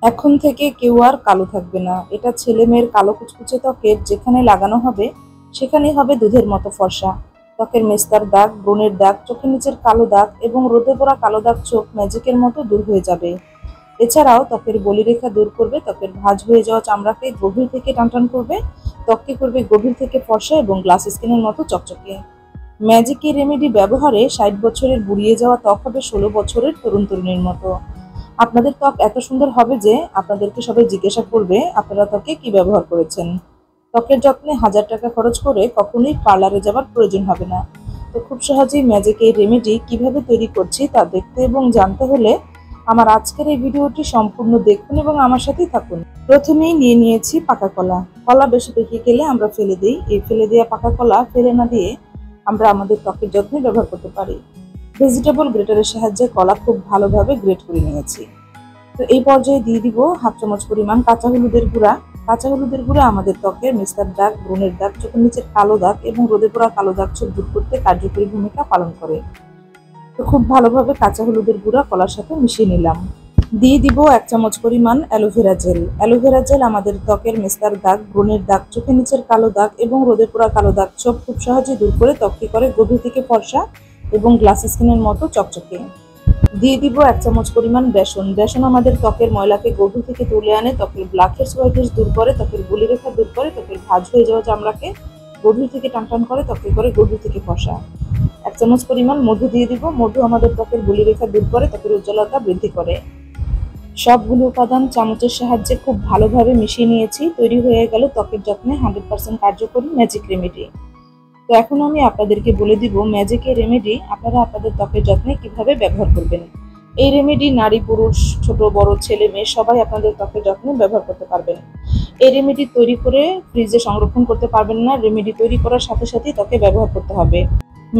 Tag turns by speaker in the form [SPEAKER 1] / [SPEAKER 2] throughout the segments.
[SPEAKER 1] এখন থেকে কেউ আর কালো থাকবে না। এটা ছেলে মেয়ের কালো কুচকুচে ত্বকের যেখানে লাগানো হবে সেখানেই হবে দুধের মতো ফর্সা। ত্বকের মেস্তার দাগ, ব্রণের দাগ, চোখের নিচের কালো দাগ এবং রোদে পোড়া কালো দাগ চোখ ম্যাজিকের মতো দূর হয়ে যাবে। এছাড়াও ত্বকের বলিরেখা দূর করবে, ত্বকের ভাঁজ হয়ে যাওয়া চামড়াকে গভীর থেকে টানটান করবে, ত্বককে করবে গভীর থেকে ফর্সা এবং গ্লাস স্কিনের মতো চকচকে। ম্যাজিক এই রেমেডি ব্যবহারে ৬০ বছরের বুড়িয়ে যাওয়া ত্বক হবে ১৬ বছরের তরুণ তরুণীর মতো। আপনাদের ত্বক এত সুন্দর হবে যে আপনাদেরকে সবাই জিজ্ঞাসা করবে আপনারা ত্বকে কি ব্যবহার করেছেন। ত্বকের যত্নে ১০০০ টাকা খরচ করে কখনোই পার্লারে যাবার প্রয়োজন হবে না। তো খুব সহজেই ম্যাজিক এই রেমেডি কিভাবে তৈরি করছি তা দেখতে এবং জানতে হলে আমার আজকের এই ভিডিওটি সম্পূর্ণ দেখুন এবং আমার সাথেই থাকুন। প্রথমেই নিয়ে নিয়েছি পাকা কলা। কলা বেশি পেকে গেলে আমরা ফেলে দিই। এই ফেলে দেওয়া পাকা কলা ফেলে না দিয়ে আমরা আমাদের ত্বকের যত্নে ব্যবহার করতে পারি। ভেজিটেবল গ্রেটারের সাহায্যে কলা খুব ভালোভাবে গ্রেট করে নিয়েছি। তো এই পর্যায়ে দিয়ে দিব ১/২ চামচ পরিমাণ কাঁচা হলুদের গুঁড়া। কাঁচা হলুদের গুঁড়া আমাদের ত্বকের মেস্তার দাগ, ব্রণের দাগ, চোখের নিচের কালো দাগ এবং রোদে পোড়া কালো দাগ ছোপ দূর করতে কার্যকরী ভূমিকা পালন করে। তো খুব ভালোভাবে কাঁচা হলুদের গুঁড়া কলার সাথে মিশিয়ে নিলাম। দিয়ে দিব ১ চামচ পরিমাণ অ্যালোভেরা জেল। অ্যালোভেরা জেল আমাদের ত্বকের মেস্তার দাগ, ব্রণের দাগ, চোখের নিচের কালো দাগ এবং রোদে পোড়া কালো দাগ ছোপ খুব সহজে দূর করে ত্বককে করে গভীর থেকে ফর্সা এবং গ্লাস স্কিনের মতো চকচকে। দিয়ে দিব ১ চামচ পরিমাণ বেসন। বেসন আমাদের ত্বকের ময়লাকে গভীর থেকে তুলে আনে, ত্বকের ব্ল্যাকহেডস হোয়াইটহেডস দূর করে, ত্বকের বলিরেখা দূর করে, ত্বকের ভাঁজ হয়ে যাওয়া চামড়াকে গভীর থেকে টানটান করে, ত্বকে করে গভীর থেকে ফর্সা। ১ চামচ পরিমাণ মধু দিয়ে দিব। মধু আমাদের ত্বকের বলিরেখা দূর করে, ত্বকের উজ্জ্বলতা বৃদ্ধি করে। সবগুলো উপাদান চামচের সাহায্যে খুব ভালোভাবে মিশিয়ে নিয়েছি। তৈরি হয়ে গেল ত্বকের যত্নে 100% কার্যকরী ম্যাজিক রেমেডি। তো এখন আমি আপনাদেরকে বলে দিব ম্যাজিক এই রেমেডি আপনারা আপনাদের ত্বকের যত্নে কিভাবে ব্যবহার করবেন। এই রেমেডি নারী পুরুষ ছোট বড় ছেলে মেয়ে সবাই আপনাদের ত্বকের যত্নে ব্যবহার করতে পারবেন। এই রেমেডি তৈরি করে ফ্রিজে সংরক্ষণ করতে পারবেন না। রেমেডি তৈরি করার সাথে সাথেই ত্বকে ব্যবহার করতে হবে।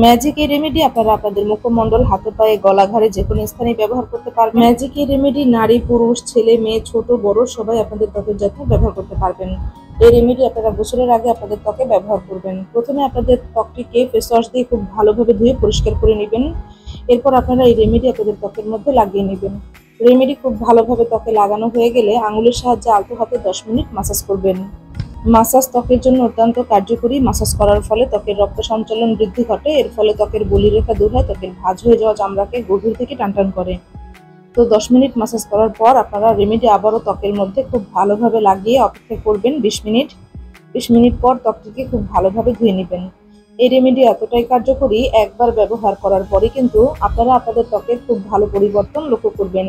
[SPEAKER 1] ম্যাজিক এই রেমেডি আপনারা আপনাদের মুখমণ্ডল, হাতে পায়ে, গলা, ঘাড়ে যে কোনো স্থানে ব্যবহার করতে পারবেন। ম্যাজিক এই রেমেডি নারী পুরুষ ছেলে মেয়ে ছোট বড় সবাই আপনাদের ত্বকের যত্নে ব্যবহার করতে পারবেন। এই রেমেডি আপনারা গোসলের আগে আপনাদের ত্বকে ব্যবহার করবেন। প্রথমে আপনাদের ত্বকটিকে ফেস ওয়াশ দিয়ে খুব ভালোভাবে ধুয়ে পরিষ্কার করে নেবেন। এরপর আপনারা এই রেমেডি আপনাদের ত্বকের মধ্যে লাগিয়ে নেবেন। রেমেডি খুব ভালোভাবে ত্বকে লাগানো হয়ে গেলে আঙুলের সাহায্যে আলতো হাতে ১০ মিনিট মাসাজ করবেন। মাসাজ ত্বকের জন্য অত্যন্ত কার্যকরী। মাসাজ করার ফলে ত্বকের রক্ত সঞ্চালন বৃদ্ধি ঘটে। এর ফলে ত্বকের বলিরেখা দূর হয়, ত্বকের ভাঁজ হয়ে যাওয়া চামড়াকে গভীর থেকে টানটান করে। তো ১০ মিনিট মাসাজ করার পর আপনারা রেমেডি আবারও ত্বকের মধ্যে খুব ভালোভাবে লাগিয়ে অপেক্ষা করবেন ২০ মিনিট। ২০ মিনিট পর ত্বকটিকে খুব ভালোভাবে ধুয়ে নেবেন। এই রেমেডি এতটাই কার্যকরী, একবার ব্যবহার করার পরে কিন্তু আপনারা আপনাদের ত্বকের খুব ভালো পরিবর্তন লক্ষ্য করবেন।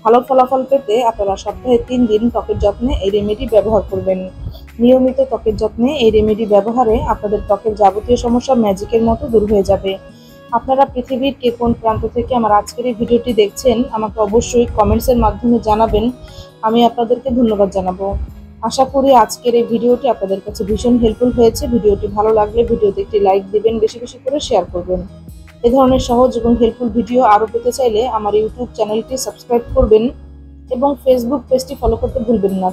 [SPEAKER 1] ভালো ফলাফল পেতে আপনারা সপ্তাহে ৩ দিন ত্বকের যত্নে এই রেমেডি ব্যবহার করবেন। নিয়মিত ত্বকের যত্নে এই রেমেডি ব্যবহারে আপনাদের ত্বকের যাবতীয় সমস্যা ম্যাজিকের মতো দূর হয়ে যাবে। আপনারা পৃথিবীর কে কোন প্রান্ত থেকে আমার আজকের এই ভিডিওটি দেখছেন আমাকে অবশ্যই কমেন্টসের মাধ্যমে জানাবেন। আমি আপনাদেরকে ধন্যবাদ জানাবো। আশা করি আজকের এই ভিডিওটি আপনাদের কাছে ভীষণ হেল্পফুল হয়েছে। ভিডিওটি ভালো লাগলে ভিডিওতে একটি লাইক দিবেন, বেশি বেশি করে শেয়ার করবেন। এ ধরনের সহজ এবং হেল্পফুল ভিডিও আরও পেতে চাইলে আমার ইউটিউব চ্যানেলটি সাবস্ক্রাইব করবেন এবং ফেসবুক পেজটি ফলো করতে ভুলবেন না।